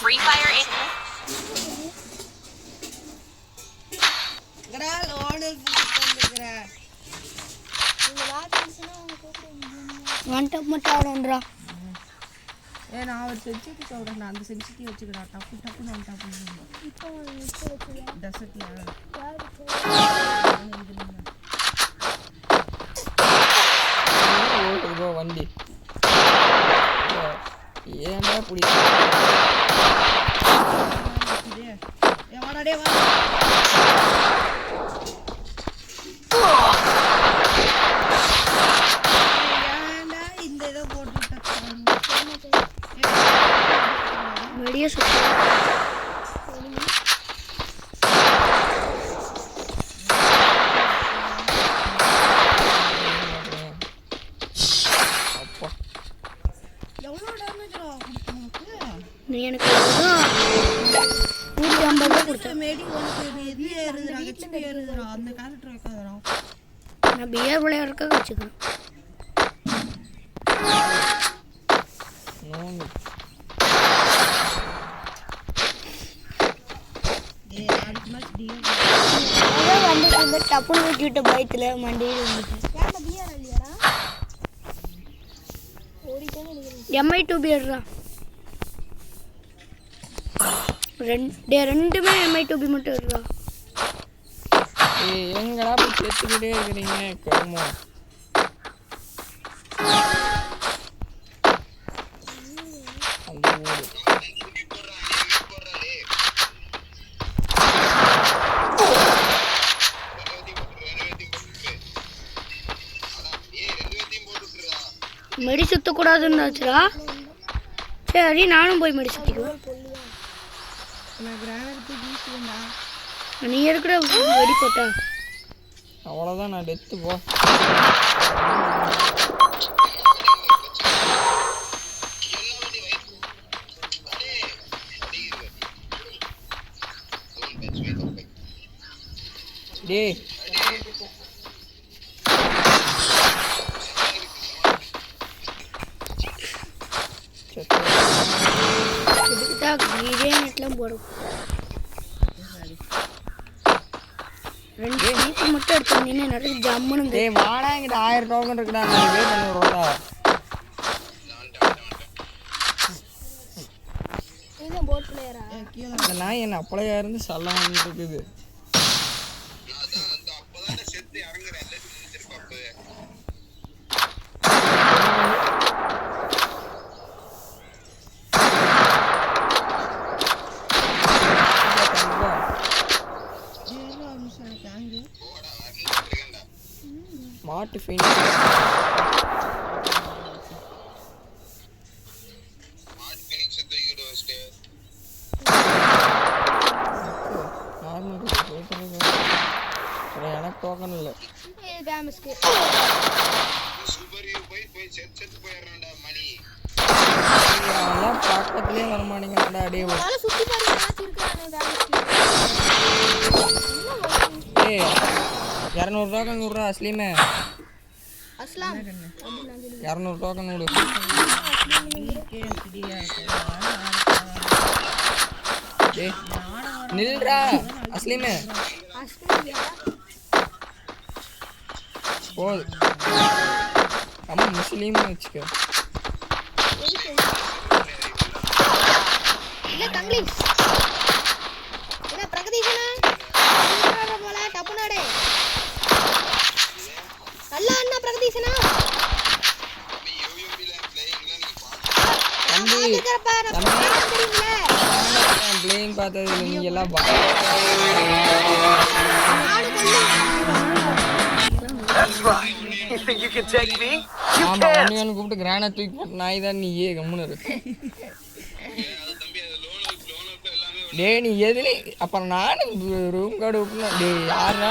Free Fire in. கிரால் ஓடல் வந்துக்கிறா ஒன் டாப் மட்டும் ஆடுன்றா. நான் ஒரு சென்சிட்டி சொல்கிறேன், நான் அந்த சென்சிட்டி வச்சுக்கிறேன். டப்பு டப்புன்னு ஒன் டாப் டெசர்ட்ல ஓடுதோ வண்டி ஏன்டா பிடிக்கும் வாடாடே வா. ஏன்டா இந்த இதை போட்டு வெளியே சுற்றி அப்பா எவ்வளோ டேமேஜ் உனக்கு? நீ எனக்கு 150 கொடுத்தேன். மேடி உனக்கு எது ஏறுதுடா, ஹெச்பி ஏறுதுடா, அந்த கேரக்டர் வைக்காதடா. நான் பிஆர் விளையாடுறதுக்காக வச்சுக்கிறேன். நோங்க அடுத்த மேட்ச் டிஎம் வந்துட்டு இருந்த டப்புன்னு ஊற்றிவிட்ட பயத்தில் மண்டியில் வந்துட்டேன். எம்ஐ 2 பியர்ரா ரெண்டுமே எம்ஐ 2 மட்டும் இருடா. எங்கடா போய் சேர்த்துக்கிட்டே இருக்கிறீங்க கருமோ. அந்த ஊரு மெடி சுற்றக்கூடாதுன்னாச்சுடா. சரி நானும் போய் மெடி சுற்றிக்குவேன். நான் கிரானருக்கு வீசுவேன்டா. நீ இருக்கிற வெடி போட்டா அவ்வளோதான், நான் டெத்து போ. டேய் இதுக்குதான் பிரியாணிலாம் போடும். 2 ஸ்னீப்பர் மட்டும் எடுத்துருந்தீங்கன்னா நிறைய ஜம்முன்னு. டேய் வாடா, இங்கிட்ட 1000 டோக்கன் இருக்குடா, நான் வெயிட் பண்ணி விடுறோம்டா. போட் பிளேயரா இந்த நாய் என்ன அப்பளையா இருந்து சல்லம் வாங்கிட்டு இருக்குது. மாட்டு ஃபீனிக்ஸ் நார்மல் எனக்கு டோக்கன் இல்லை. அதெல்லாம் பக்கத்துலேயே வரமாட்டேங்கிறான்டா. அடியே ஏய் 200 டோக்கன் விட்றா அஸ்லீமே. 200 டோக்கன் விடு. ஏய் நில்றா அஸ்லீமே. போது அம்மா முஸ்லீம் வச்சுக்க. பிளேயிங் பார்த்தது நீங்க எல்லாம் கூப்பிட்டு கிரானா தூக்கி போட்டு நாய் தான் நீ ஏ கம்முன்னு இருக்கு. டே நீ எதுல அப்புறம் நானும் ரூம் கார்டு விட்டுனா டே யாருன்னா